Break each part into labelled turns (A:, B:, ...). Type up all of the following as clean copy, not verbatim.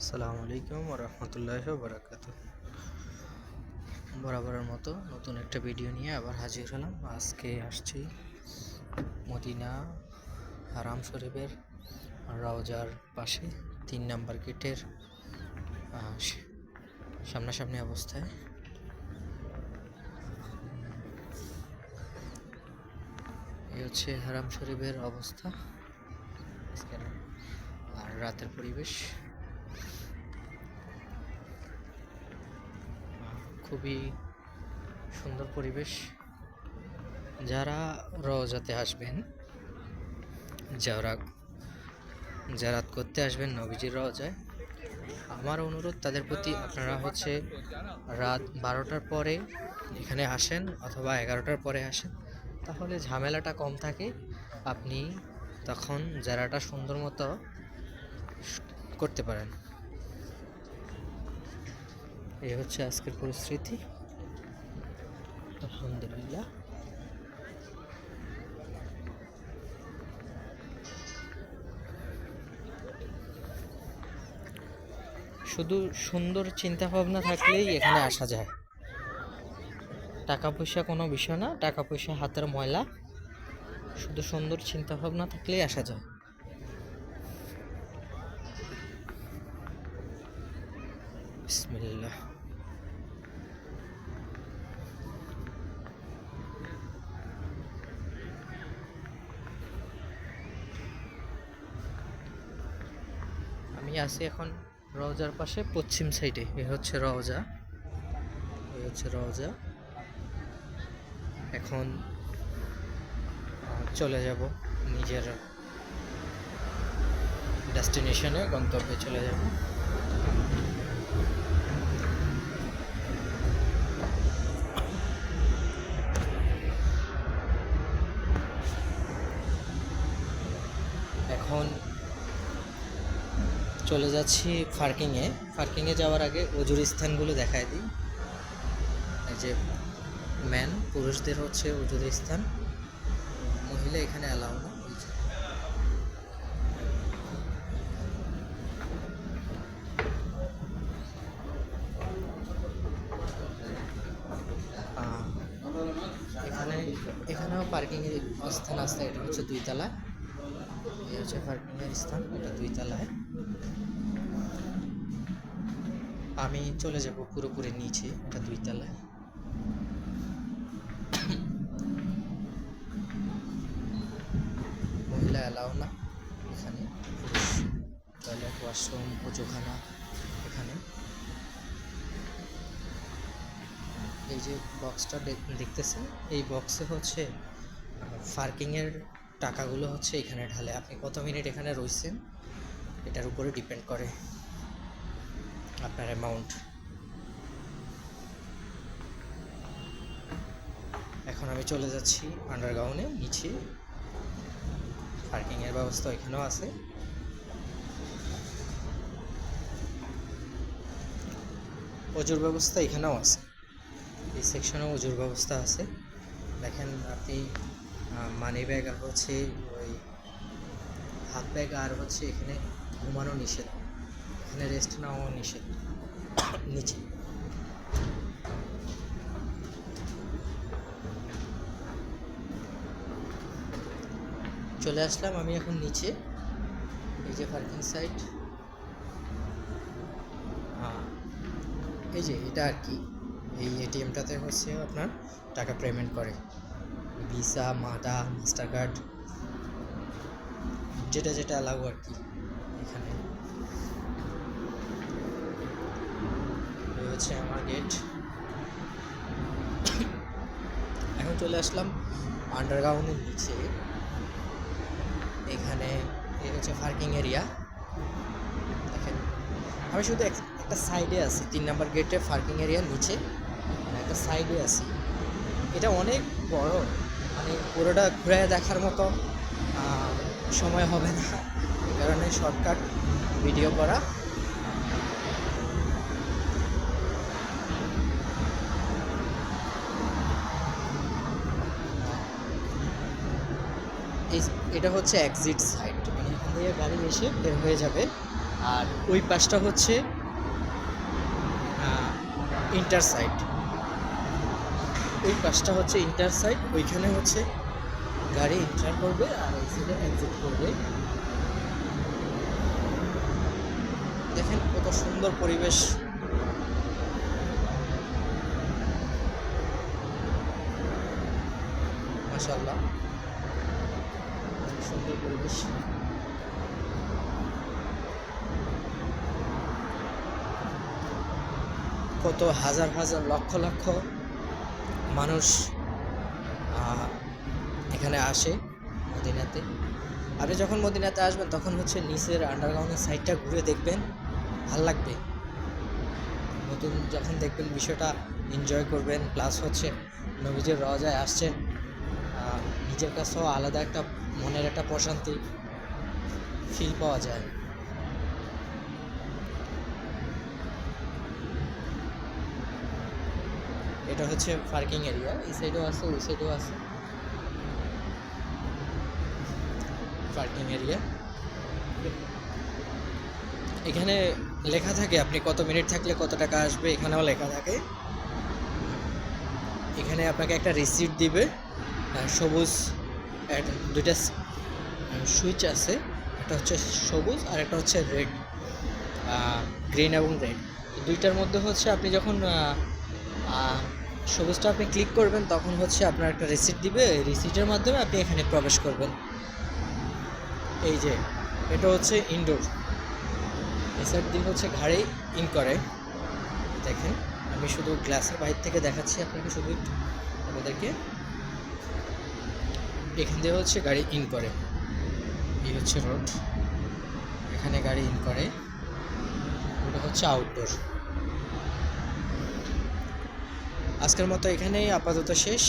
A: আসসালামু আলাইকুম ওয়া রাহমাতুল্লাহি ওয়া বারাকাতুহু। বরাবরের মতো নতুন একটা ভিডিও নিয়ে আবার হাজির হলাম। আজকে আসছি মদিনা হারাম শরীফের রওজার পাশে ৩ নাম্বার গেটের সামনাসামনি অবস্থায়। এই হচ্ছে হারাম শরীফের অবস্থা আর রাতের পরিবেশ। খুবই সুন্দর পরিবেশ। যারা রওজাতে আসবেন, যারা জিয়ারত করতে আসবেন নবীজির রওজায়, আমার অনুরোধ তাদের প্রতি, আপনারা হচ্ছে রাত 12টার পরে এখানে আসেন অথবা 11টার পরে আসেন, তাহলে ঝামেলাটা কম থাকে। আপনি তখন যারাটা সুন্দর মতো করতে পারেন। এই হচ্ছে আজকের পরিস্থিতি। আলহামদুলিল্লাহ। শুধু সুন্দর চিন্তা ভাবনা থাকলেই এখানে আসা যায়। টাকা পয়সা কোনো বিষয় না, টাকা পয়সা হাতের ময়লা। শুধু সুন্দর চিন্তা ভাবনা থাকলেই আসা যায়। বিসমিল্লাহ। আমি আছি এখন রওজার পাশে পশ্চিম সাইডে। এই হচ্ছে রওজা, এই হচ্ছে রওজা। এখন চলে যাব নিজের ডেস্টিনেশনে, গন্তব্যে চলে যাব। এখন চলে যাচ্ছি পার্কিংয়ে। পার্কিংয়ে যাওয়ার আগে অজুর স্থানগুলো দেখায় দিই। এই যে ম্যান, পুরুষদের হচ্ছে অজুর স্থান, মহিলা এখানে অ্যালাউ না। এখানেও পার্কিংয়ের স্থান আছে। এটা হচ্ছে 2 তলা। এই হচ্ছে পার্কিংয়ের স্থান, এটা 2 তলায়। আমি চলে যাব পুরোপুরি নিচে, এটা 2 তলায়। মহিলা অ্যালাউ না এখানে, পুরুষ টয়লেট, ওয়াশরুম, ওজুখানা এখানে। এই যে বক্সটা দেখতেছেন, এই বক্সে হচ্ছে পার্কিংয়ের টাকাগুলো হচ্ছে এখানে ঢালে। আপনি কত মিনিট এখানে রয়েছেন এটার উপরে ডিপেন্ড করে আপনার অ্যামাউন্ট। এখন আমি চলে যাচ্ছি আন্ডারগ্রাউন্ডে নিচে। পার্কিংয়ের ব্যবস্থা এখানেও আছে। অজুর ব্যবস্থা এখানেও আছে, এই সেকশনেও অজুর ব্যবস্থা আছে। দেখেন আপনি মানি ব্যাগ আর হচ্ছে ওই হাত ব্যাগ আর হচ্ছে এখানে ঘুমানো নিষেধ, এখানে রেস্ট নেওয়াও নিষেধ নিচে। চলে আসলাম আমি এখন নিচে। এই যে পার্কিং সাইট, এই যে এটা আর কি, এই এটিএমটাতে হচ্ছে আপনার টাকা পেমেন্ট করে, ভিসা, মাস্টার কার্ড, যেটা যেটা অ্যালাউ আর কি এখানে। এই হচ্ছে আমার গেট। এখন চলে আসলাম আন্ডারগ্রাউন্ডের নিচে। এখানে এই হচ্ছে পার্কিং এরিয়া। দেখেন আমি শুধু একটা সাইডে আছি, 3 নাম্বার গেটে পার্কিং এরিয়ার নিচে একটা সাইডে আছি। এটা অনেক বড়, মানে পুরোটা ঘুরে দেখার মতো সময় হবে না, এই কারণে শর্টকাট ভিডিও করা। এটা হচ্ছে এক্সিট সাইড, মানে এখান থেকে গাড়ি এসে বের হয়ে যাবে। আর ওই পাশটা হচ্ছে ইন্টার সাইড, ওই পাশটা হচ্ছে ইন্টার সাইড, ওইখানে হচ্ছে গাড়ি এন্টার করবে আর এই সাইডে এক্সিট করবে। দেখেন কত সুন্দর পরিবেশ, মাশাআল্লাহ সুন্দর পরিবেশ। কত হাজার হাজার লক্ষ লক্ষ মানুষ এখানে আসে মদিনাতে। আপনি যখন মদিনাতে আসবেন তখন হচ্ছে নিচের আন্ডারগ্রাউন্ডের সাইডটা ঘুরে দেখবেন, ভাল লাগবে। নতুন যখন দেখবেন বিষয়টা এনজয় করবেন, প্লাস হচ্ছে নবীজির রওজায় আসছেন, নিজের কাছেও আলাদা একটা মনের একটা প্রশান্তি ফিল পাওয়া যায়। এটা হচ্ছে পার্কিং এরিয়া, এই সাইডেও আছে ওই সাইডেও আছে পার্কিং এরিয়া। এখানে লেখা থাকে আপনি কত মিনিট থাকলে কত টাকা আসবে, এখানেও লেখা থাকে। এখানে আপনাকে একটা রিসিট দিবে, সবুজ দুইটা সুইচ আছে, একটা হচ্ছে সবুজ আর একটা হচ্ছে রেড, গ্রিন এবং রেড। দুইটার মধ্যে হচ্ছে আপনি যখন সবুজটা আপনি ক্লিক করবেন তখন হচ্ছে আপনার একটা রিসিট দিবে, এই রিসিটের মাধ্যমে আপনি এখানে প্রবেশ করবেন। এই যে এটা হচ্ছে ইনডোর, এই সাইড দিয়ে হচ্ছে গাড়ি ইন করে। দেখেন আমি শুধু গ্লাসের বাইরে থেকে দেখাচ্ছি আপনাকে, শুধু আমাদেরকে এখান দিয়ে হচ্ছে গাড়ি ইন করে। এই হচ্ছে রোড, এখানে গাড়ি ইন করে। ওটা হচ্ছে আউটডোর। আজকের মতো এখানেই আপাতত শেষ।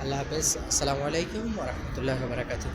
A: আল্লাহ হাফেজ, আসসালামু আলাইকুম ওয়া রাহমাতুল্লাহি ওয়া বারাকাতুহু।